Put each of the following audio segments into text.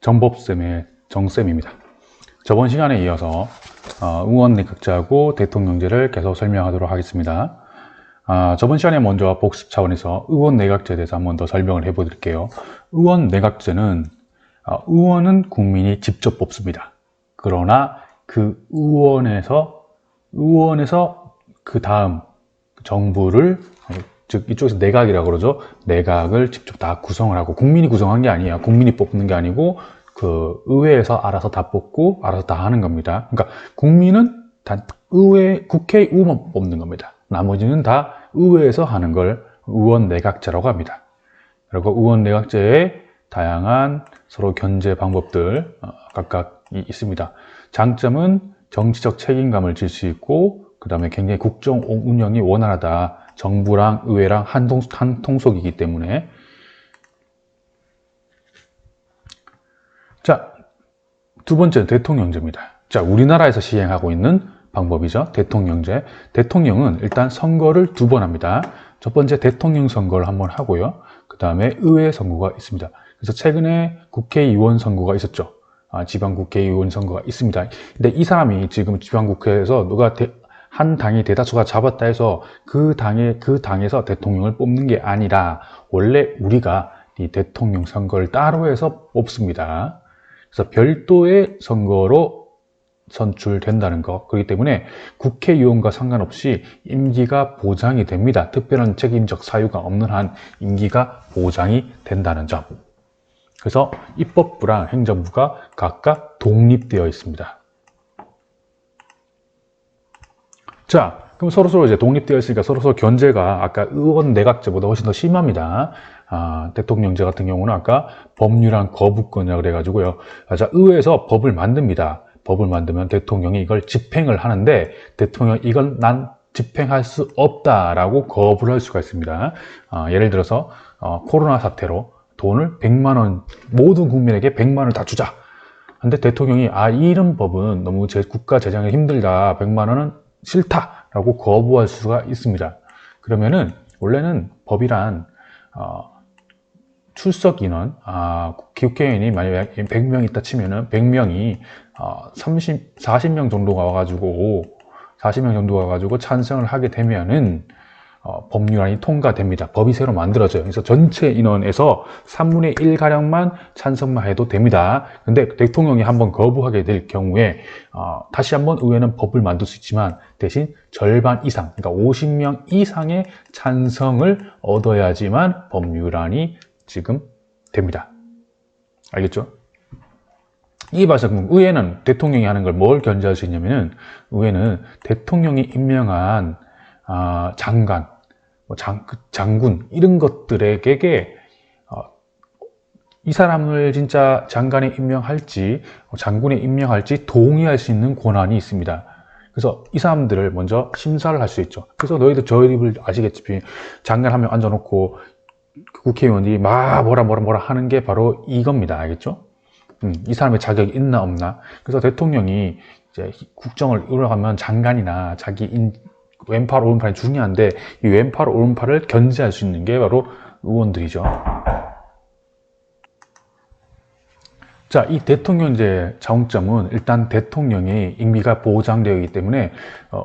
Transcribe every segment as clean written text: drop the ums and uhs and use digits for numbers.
정법쌤의 정쌤입니다. 저번 시간에 이어서 의원내각제하고 대통령제를 계속 설명하도록 하겠습니다. 저번 시간에 먼저 복습 차원에서 의원내각제에 대해서 한 번 더 설명을 해보드릴게요. 의원내각제는 의원은 국민이 직접 뽑습니다. 그러나 그 의원에서 그 다음 정부를, 즉 이쪽에서 내각이라고 그러죠. 내각을 직접 다 구성을 하고, 국민이 구성한 게 아니에요. 국민이 뽑는 게 아니고 그 의회에서 알아서 다 뽑고 알아서 다 하는 겁니다. 그러니까 국민은 단 국회의원만 뽑는 겁니다. 나머지는 다 의회에서 하는 걸 의원 내각제라고 합니다. 그리고 의원 내각제에 다양한 서로 견제 방법들 각각 있습니다. 장점은 정치적 책임감을 질 수 있고, 그 다음에 굉장히 국정 운영이 원활하다. 정부랑 의회랑 한 통속이기 때문에. 자, 두 번째는 대통령제입니다. 자, 우리나라에서 시행하고 있는 방법이죠. 대통령제. 대통령은 일단 선거를 2번 합니다. 첫 번째 대통령 선거를 한번 하고요. 그 다음에 의회 선거가 있습니다. 그래서 최근에 국회의원 선거가 있었죠. 지방국회의원 선거가 있습니다. 근데 이 사람이 지금 지방국회에서 한 당이 대다수가 잡았다 해서 그 당에서 대통령을 뽑는 게 아니라 원래 우리가 이 대통령 선거를 따로 해서 뽑습니다. 그래서 별도의 선거로 선출된다는 것. 그렇기 때문에 국회의원과 상관없이 임기가 보장이 됩니다. 특별한 책임적 사유가 없는 한 임기가 보장이 된다는 점. 그래서 입법부랑 행정부가 각각 독립되어 있습니다. 자, 그럼 서로서로 이제 독립되어 있으니까 서로서로 견제가 아까 의원 내각제보다 훨씬 더 심합니다. 대통령제 같은 경우는 아까 법률안 거부권이라 그래가지고요. 자, 의회에서 법을 만듭니다. 법을 만들면 대통령이 이걸 집행을 하는데, 대통령이 이건 난 집행할 수 없다라고 거부를 할 수가 있습니다. 예를 들어서 코로나 사태로 돈을 100만 원, 모든 국민에게 100만 원을 다 주자. 근데 대통령이 이런 법은 너무 국가 재정이 힘들다. 100만 원은 싫다라고 거부할 수가 있습니다. 그러면은 원래는 법이란 출석 인원, 국회의원이 만약에 100명 있다 치면은 100명이 40명 정도가 와가지고 찬성을 하게 되면은 법률안이 통과됩니다. 법이 새로 만들어져요. 그래서 전체 인원에서 3분의 1가량만 찬성만 해도 됩니다. 근데 대통령이 한번 거부하게 될 경우에 다시 한번 의회는 법을 만들 수 있지만 대신 절반 이상, 그러니까 50명 이상의 찬성을 얻어야지만 법률안이 지금 됩니다. 알겠죠? 이게 봐서 의회는 대통령이 하는 걸 뭘 견제할 수 있냐면은, 의회는 대통령이 임명한 장관, 장군 이런 것들에게 이 사람을 진짜 장관에 임명할지 장군에 임명할지 동의할 수 있는 권한이 있습니다. 그래서 이 사람들을 먼저 심사를 할 수 있죠. 그래서 너희들 저희들 아시겠지만 장관 한 명 앉아놓고 국회의원들이 막 뭐라 하는 게 바로 이겁니다. 알겠죠? 이 사람의 자격이 있나 없나. 그래서 대통령이 이제 국정을 이뤄가면 장관이나 자기 왼팔 오른팔이 중요한데, 이 왼팔 오른팔을 견제할 수 있는 게 바로 의원들이죠. 자, 이 대통령제 장점은 일단 대통령의 임기가 보장되어 있기 때문에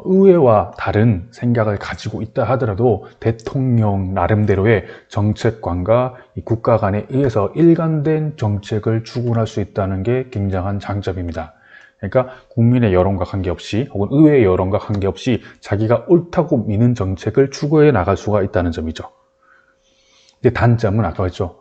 의회와 다른 생각을 가지고 있다 하더라도 대통령 나름대로의 정책관과 이 국가 간에 의해서 일관된 정책을 추구할 수 있다는 게 굉장한 장점입니다. 그러니까 국민의 여론과 관계없이 혹은 의회의 여론과 관계없이 자기가 옳다고 믿는 정책을 추구해 나갈 수가 있다는 점이죠. 근데 단점은 아까 했죠.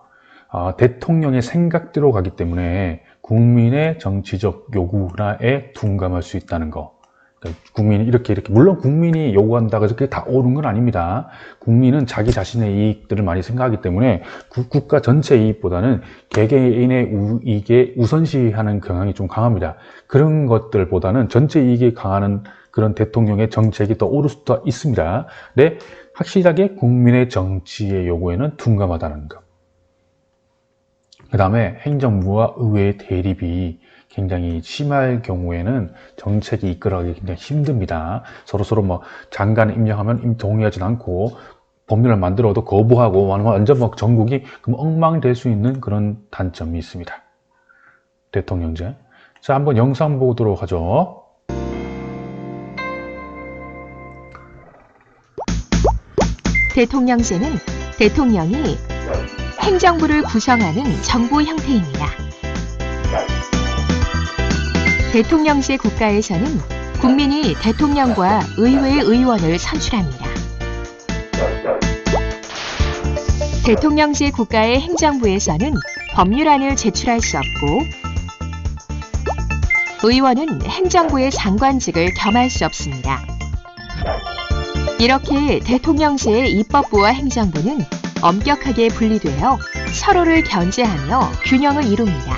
대통령의 생각대로 가기 때문에 국민의 정치적 요구에 둔감할 수 있다는 거. 그러니까 국민이 이렇게 물론 국민이 요구한다고 해서 그게 다 옳은 건 아닙니다. 국민은 자기 자신의 이익들을 많이 생각하기 때문에 국가 전체 이익보다는 개개인의 이익에 우선시하는 경향이 좀 강합니다. 그런 것들보다는 전체 이익에 강하는 그런 대통령의 정책이 더 옳을 수도 있습니다. 근데 확실하게 국민의 정치의 요구에는 둔감하다는 것. 그 다음에 행정부와 의회의 대립이 굉장히 심할 경우에는 정책이 이끌어가기 굉장히 힘듭니다. 서로 뭐 장관 임명하면 동의하지 않고 법률을 만들어도 거부하고 완전 막 전국이 엉망이 될 수 있는 그런 단점이 있습니다. 대통령제. 자, 한번 영상 보도록 하죠. 대통령제는 대통령이 행정부를 구성하는 정부 형태입니다. 대통령제 국가에서는 국민이 대통령과 의회 의원을 선출합니다. 대통령제 국가의 행정부에서는 법률안을 제출할 수 없고 의원은 행정부의 장관직을 겸할 수 없습니다. 이렇게 대통령제의 입법부와 행정부는 엄격하게 분리되어 서로를 견제하며 균형을 이룹니다.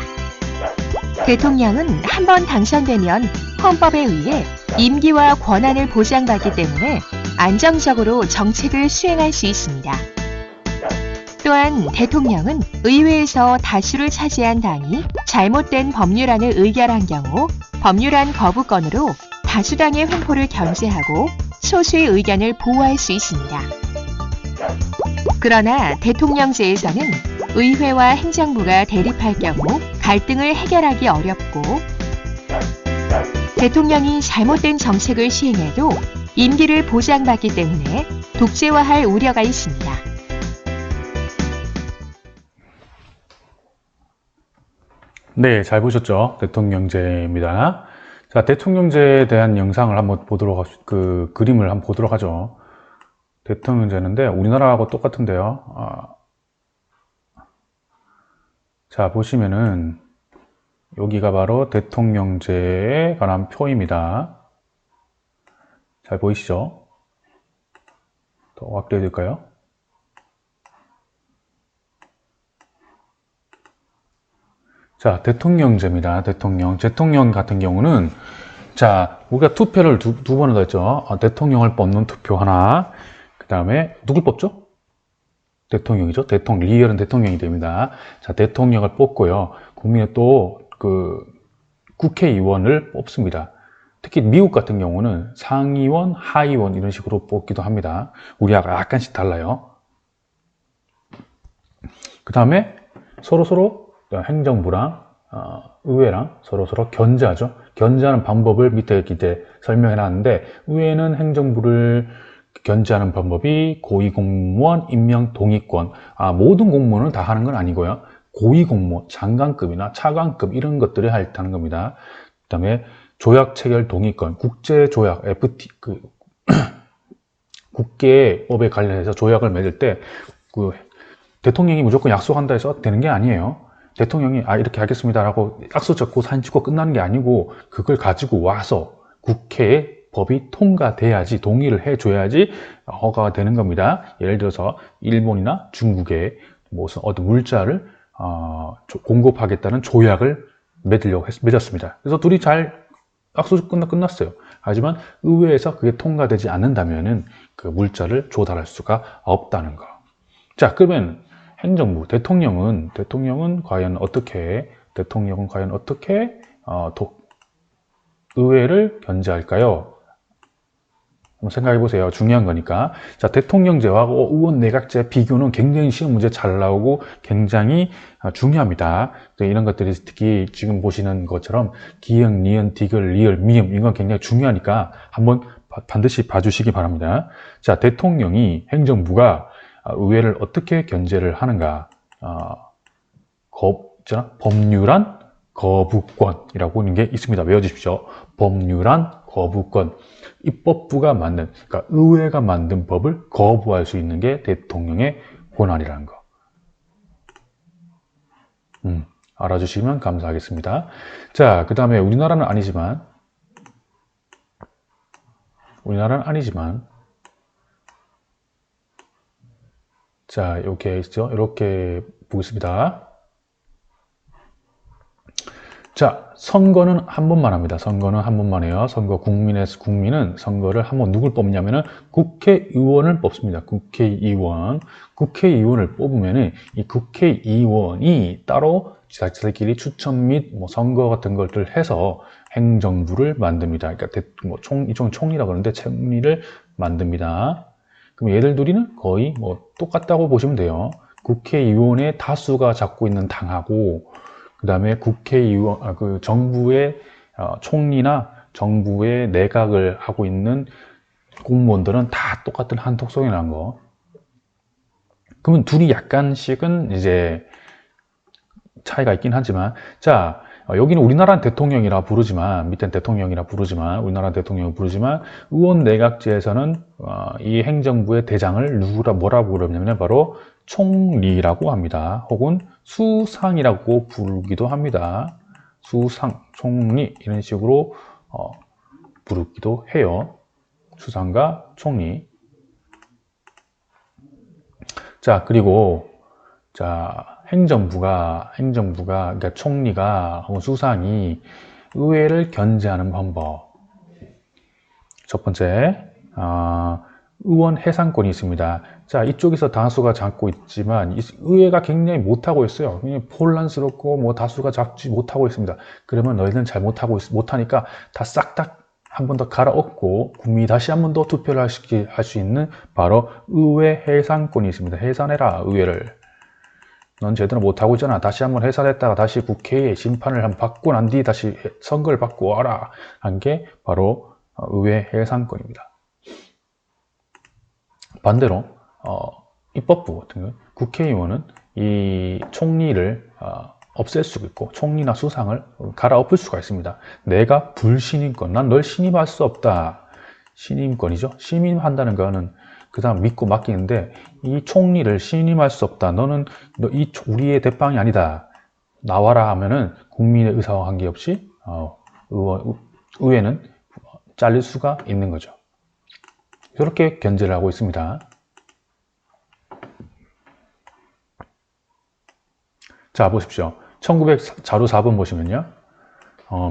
대통령은 한 번 당선되면 헌법에 의해 임기와 권한을 보장받기 때문에 안정적으로 정책을 수행할 수 있습니다. 또한 대통령은 의회에서 다수를 차지한 당이 잘못된 법률안을 의결한 경우 법률안 거부권으로 다수당의 횡포를 견제하고 소수의 의견을 보호할 수 있습니다. 그러나 대통령제에서는 의회와 행정부가 대립할 경우 갈등을 해결하기 어렵고 대통령이 잘못된 정책을 시행해도 임기를 보장받기 때문에 독재화할 우려가 있습니다. 네, 잘 보셨죠? 대통령제입니다. 자, 대통령제에 대한 영상을 한번 보도록 그림을 한번 보도록 하죠. 대통령제인데 우리나라하고 똑같은데요. 자, 보시면은 여기가 바로 대통령제에 관한 표입니다. 잘 보이시죠? 더 확대해 드릴까요? 자, 대통령제입니다. 대통령 같은 경우는, 자, 우리가 투표를 두 번을 더 했죠. 대통령을 뽑는 투표 하나, 그 다음에 누굴 뽑죠? 대통령이죠. 리얼은 대통령이 됩니다. 자, 대통령을 뽑고요. 국민의 또 국회의원을 뽑습니다. 특히 미국 같은 경우는 상의원, 하의원 이런 식으로 뽑기도 합니다. 우리하고 약간씩 달라요. 그 다음에 서로 행정부랑 의회랑 서로 견제하죠. 견제하는 방법을 밑에 이제 설명해 놨는데, 의회는 행정부를 견제하는 방법이 고위공무원 임명 동의권. 모든 공무원은 다 하는 건 아니고요. 고위공무원, 장관급이나 차관급 이런 것들을 하는 겁니다. 그 다음에 조약 체결 동의권, 국제조약, FT, 국제법에 관련해서 조약을 맺을 때 대통령이 무조건 약속한다 해서 되는 게 아니에요. 대통령이 이렇게 하겠습니다라고 약속 적고 사진 찍고 끝나는 게 아니고, 그걸 가지고 와서 국회에 법이 통과돼야지, 동의를 해줘야지 허가가 되는 겁니다. 예를 들어서 일본이나 중국에 무슨 어떤 물자를 공급하겠다는 조약을 맺었습니다. 그래서 둘이 잘 약속 끝났어요. 하지만 의회에서 그게 통과되지 않는다면은 그 물자를 조달할 수가 없다는 거. 자, 그러면 행정부, 대통령은 과연 어떻게 의회를 견제할까요? 한번 생각해 보세요. 중요한 거니까. 자, 대통령제와 의원 내각제 비교는 굉장히 시험 문제 잘 나오고 굉장히 중요합니다. 이런 것들이 특히 지금 보시는 것처럼 기역, 니은, 디귿, 리을, 미음 이건 굉장히 중요하니까 한번 반드시 봐주시기 바랍니다. 자, 대통령이 행정부가 의회를 어떻게 견제를 하는가? 법률안 거부권이라고 하는 게 있습니다. 외워주십시오. 법률안 거부권. 입법부가 그러니까 의회가 만든 법을 거부할 수 있는 게 대통령의 권한이라는 거. 알아주시면 감사하겠습니다. 자, 그 다음에 우리나라는 아니지만, 자, 이렇게 있죠. 이렇게 보겠습니다. 자, 선거는 한 번만 합니다. 선거는 한 번만 해요. 국민은 선거를 한 번 누굴 뽑냐면은 국회의원을 뽑습니다. 국회의원을 뽑으면은 이 국회의원이 따로 자기들끼리 추천 및 선거 같은 것들 해서 행정부를 만듭니다. 그러니까 이쪽은 총리라고 하는데 총리를 만듭니다. 그럼 얘들 둘이는 거의 똑같다고 보시면 돼요. 국회의원의 다수가 잡고 있는 당하고 그 다음에 국회의원, 정부의 총리나 정부의 내각을 하고 있는 공무원들은 다 똑같은 한턱 소리 난 거. 그러면 둘이 약간씩은 이제 차이가 있긴 하지만, 자, 여기는 우리나라 대통령이라 부르지만, 밑엔 대통령이라 부르지만, 우리나라 대통령을 부르지만, 의원 내각제에서는 이 행정부의 대장을 뭐라고 부르냐면 바로 총리라고 합니다. 혹은 수상이라고 부르기도 합니다. 수상, 총리 이런 식으로 부르기도 해요. 수상과 총리. 자, 그리고 자, 행정부가 그러니까 총리가 혹은 수상이 의회를 견제하는 방법. 첫 번째, 의원 해산권이 있습니다. 자, 이쪽에서 다수가 잡고 있지만 의회가 굉장히 못하고 있어요. 굉장히 혼란스럽고 뭐 다수가 잡지 못하고 있습니다. 그러면 너희는 잘 못하니까 다 싹 다 한 번 더 갈아엎고 국민이 다시 한 번 더 투표를 할 수 있는 바로 의회 해산권이 있습니다. 해산해라, 의회를. 넌 제대로 못하고 있잖아. 다시 한번 해산했다가 다시 국회에 심판을 한번 받고 난 뒤 다시 선거를 받고 와라. 한 게 바로 의회 해산권입니다. 반대로 입법부 같은 경우 국회의원은 이 총리를 없앨 수가 있고 총리나 수상을 갈아엎을 수가 있습니다. 내가 불신임권, 난 널 신임할 수 없다. 신임권이죠. 신임한다는 거는 그 사람 믿고 맡기는데 이 총리를 신임할 수 없다. 너는 우리의 대빵이 아니다. 나와라 하면은 국민의 의사와 관계없이 의회는 잘릴 수가 있는 거죠. 이렇게 견제를 하고 있습니다. 자, 보십시오. 1900 자료 4번 보시면요.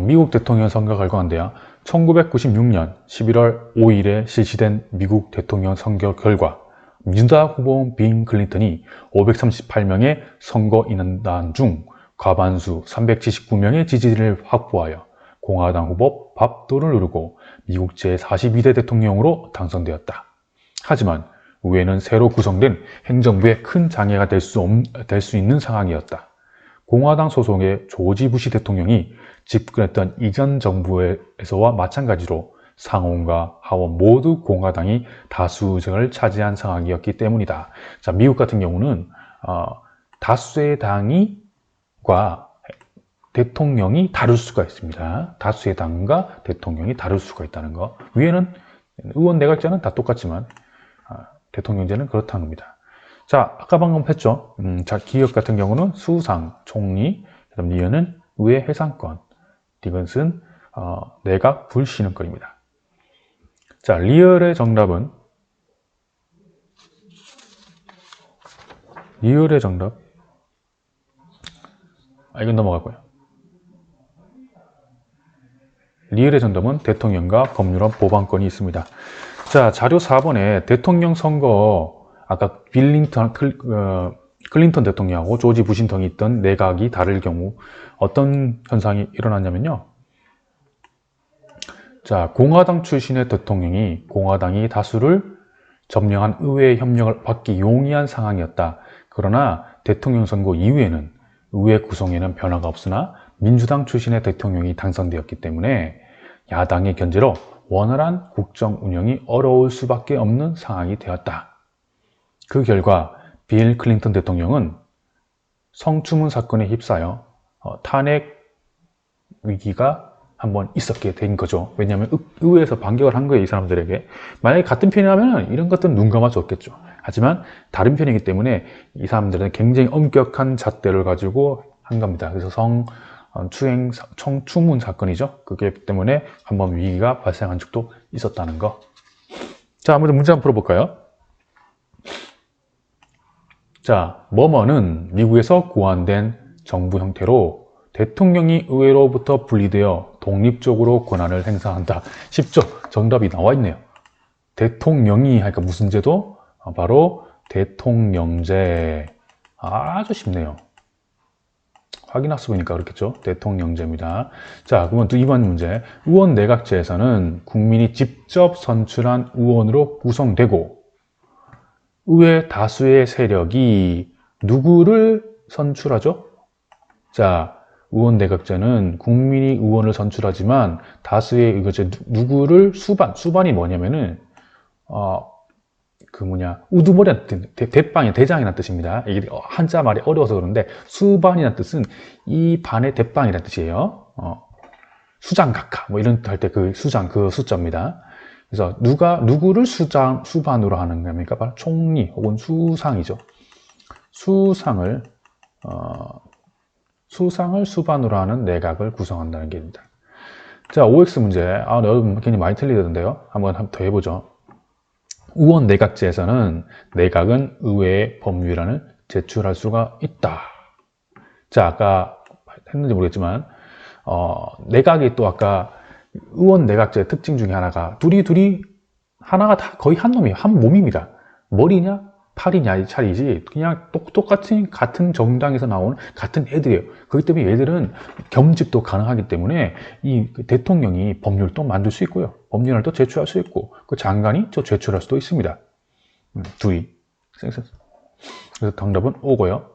미국 대통령 선거 결과인데요. 1996년 11월 5일에 실시된 미국 대통령 선거 결과 민주당 후보 빈 클린턴이 538명의 선거 인원단 중 과반수 379명의 지지를 확보하여 공화당 후보 밥도를 누르고 미국 제42대 대통령으로 당선되었다. 하지만 의회는 새로 구성된 행정부에 큰 장애가 될 수 있는 상황이었다. 공화당 소속의 조지 부시 대통령이 집권했던 이전 정부에서와 마찬가지로 상원과 하원 모두 공화당이 다수 의석을 차지한 상황이었기 때문이다. 자, 미국 같은 경우는 다수의 당과 대통령이 다를 수가 있습니다. 다수의 당과 대통령이 다를 수가 있다는 거. 위에는 의원 내각제는 다 똑같지만 대통령제는 그렇다는 겁니다. 자, 아까 방금 했죠. 자, 기업 같은 경우는 수상, 총리, 그다음 리어는 의회 해산권, 이것은 내각 불신임권입니다. 자, 리얼의 정답 이건 넘어가고요. 리얼의 정답은 대통령과 법률안 보반권이 있습니다. 자, 자료 4번에 대통령 선거 아까 클린턴 대통령하고 조지 부시 등이 있던 내각이 다를 경우 어떤 현상이 일어났냐면요. 자, 공화당 출신의 대통령이 공화당이 다수를 점령한 의회의 협력을 받기 용이한 상황이었다. 그러나 대통령 선거 이후에는 의회 구성에는 변화가 없으나 민주당 출신의 대통령이 당선되었기 때문에 야당의 견제로 원활한 국정 운영이 어려울 수밖에 없는 상황이 되었다. 그 결과 빌 클린턴 대통령은 성추문 사건에 휩싸여 탄핵 위기가 한번 있었게 된 거죠. 왜냐하면 의회에서 반격을 한 거예요, 이 사람들에게. 만약에 같은 편이라면 이런 것들은 눈 감아 줬겠죠. 하지만 다른 편이기 때문에 이 사람들은 굉장히 엄격한 잣대를 가지고 한 겁니다. 그래서 성추문 사건이죠. 그게 때문에 한번 위기가 발생한 적도 있었다는 거. 자, 아무튼 문제 한번 풀어볼까요? 자, 뭐뭐는 미국에서 고안된 정부 형태로 대통령이 의회로부터 분리되어 독립적으로 권한을 행사한다. 쉽죠? 정답이 나와 있네요. 대통령이 하니까 무슨 제도? 바로 대통령제. 아주 쉽네요. 확인학습이니까 그렇겠죠? 대통령제입니다. 자, 그러면 또 2번 문제. 의원 내각제에서는 국민이 직접 선출한 의원으로 구성되고 의회 다수의 세력이 누구를 선출하죠? 자, 의원 내각제는 국민이 의원을 선출하지만 다수의 이것이 누구를 수반이 뭐냐면은 우두머리란 뜻, 대빵이 대장이라는 뜻입니다. 이게 한자 말이 어려워서 그런데 수반이라는 뜻은 이 반의 대빵이라는 뜻이에요. 수장각하 뭐 이런 할 때 그 수장 그 숫자입니다. 그래서 누구를 수반으로 하는 겁니까? 바로 총리 혹은 수상이죠. 수상을 수반으로 하는 내각을 구성한다는 게입니다. 자, OX 문제. 여러분 괜히 많이 틀리던데요. 한번 더 해보죠. 의원 내각제에서는 내각은 의회의 법률안을 제출할 수가 있다. 자, 아까 했는지 모르겠지만 내각이 또 아까 의원 내각제의 특징 중에 하나가 둘이 하나가 다 거의 한 놈이에요. 한 몸입니다. 머리냐 팔이냐 차이지 그냥 같은 정당에서 나오는 같은 애들이에요. 그렇기 때문에 얘들은 겸직도 가능하기 때문에 이 대통령이 법률도 만들 수 있고요. 법률을 또 제출할 수 있고 그 장관이 또 제출할 수도 있습니다. 둘이. 그래서 정답은 O고요.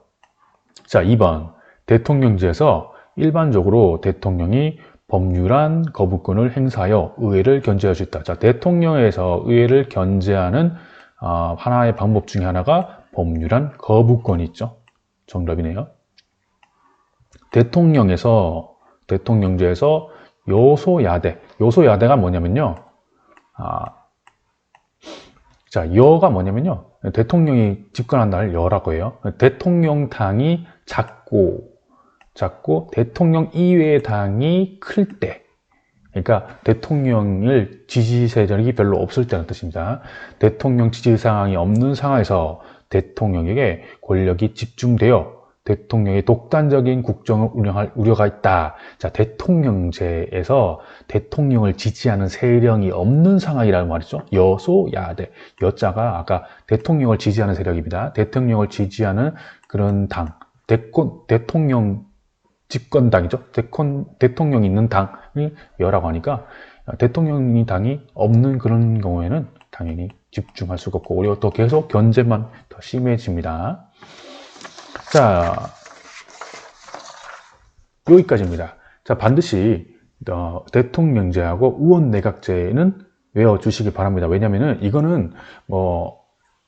자, 2번 대통령제에서 일반적으로 대통령이 법률안 거부권을 행사하여 의회를 견제할 수 있다. 자, 대통령에서 의회를 견제하는 하나의 방법 중에 하나가 법률안 거부권이 있죠. 정답이네요. 대통령제에서 요소야대가 뭐냐면요. 자, 여가 뭐냐면요. 대통령이 집권한다는 여라고 해요. 대통령당이 작고 대통령 이외의 당이 클 때, 그러니까 대통령을 지지 세력이 별로 없을 때는 뜻입니다. 대통령 지지 상황이 없는 상황에서 대통령에게 권력이 집중되어 대통령의 독단적인 국정을 운영할 우려가 있다. 자, 대통령제에서 대통령을 지지하는 세력이 없는 상황이라는 말이죠. 여소야대. 여자가 아까 대통령을 지지하는 세력입니다. 대통령을 지지하는 그런 당. 대통령 집권당이죠. 대통령이 있는 당이 여라고 하니까 대통령이 당이 없는 그런 경우에는 당연히 집중할 수가 없고 오히려 더 계속 견제만 더 심해집니다. 자, 여기까지입니다. 자, 반드시 대통령제하고 의원 내각제는 외워주시기 바랍니다. 왜냐면은 이거는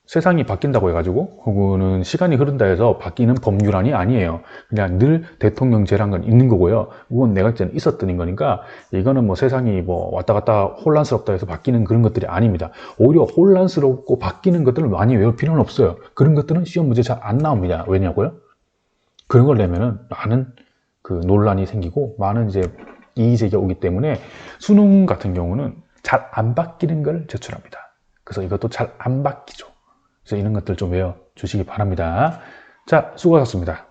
세상이 바뀐다고 해가지고 혹은 시간이 흐른다 해서 바뀌는 법률안이 아니에요. 그냥 늘 대통령제란 건 있는 거고요. 의원 내각제는 있었던 거니까 이거는 세상이 왔다 갔다 혼란스럽다 해서 바뀌는 그런 것들이 아닙니다. 오히려 혼란스럽고 바뀌는 것들을 많이 외울 필요는 없어요. 그런 것들은 시험 문제 잘 안 나옵니다. 왜냐고요? 그런 걸 내면은 많은 그 논란이 생기고 많은 이제 이의제기가 오기 때문에 수능 같은 경우는 잘 안 바뀌는 걸 제출합니다. 그래서 이것도 잘 안 바뀌죠. 그래서 이런 것들 좀 외워주시기 바랍니다. 자, 수고하셨습니다.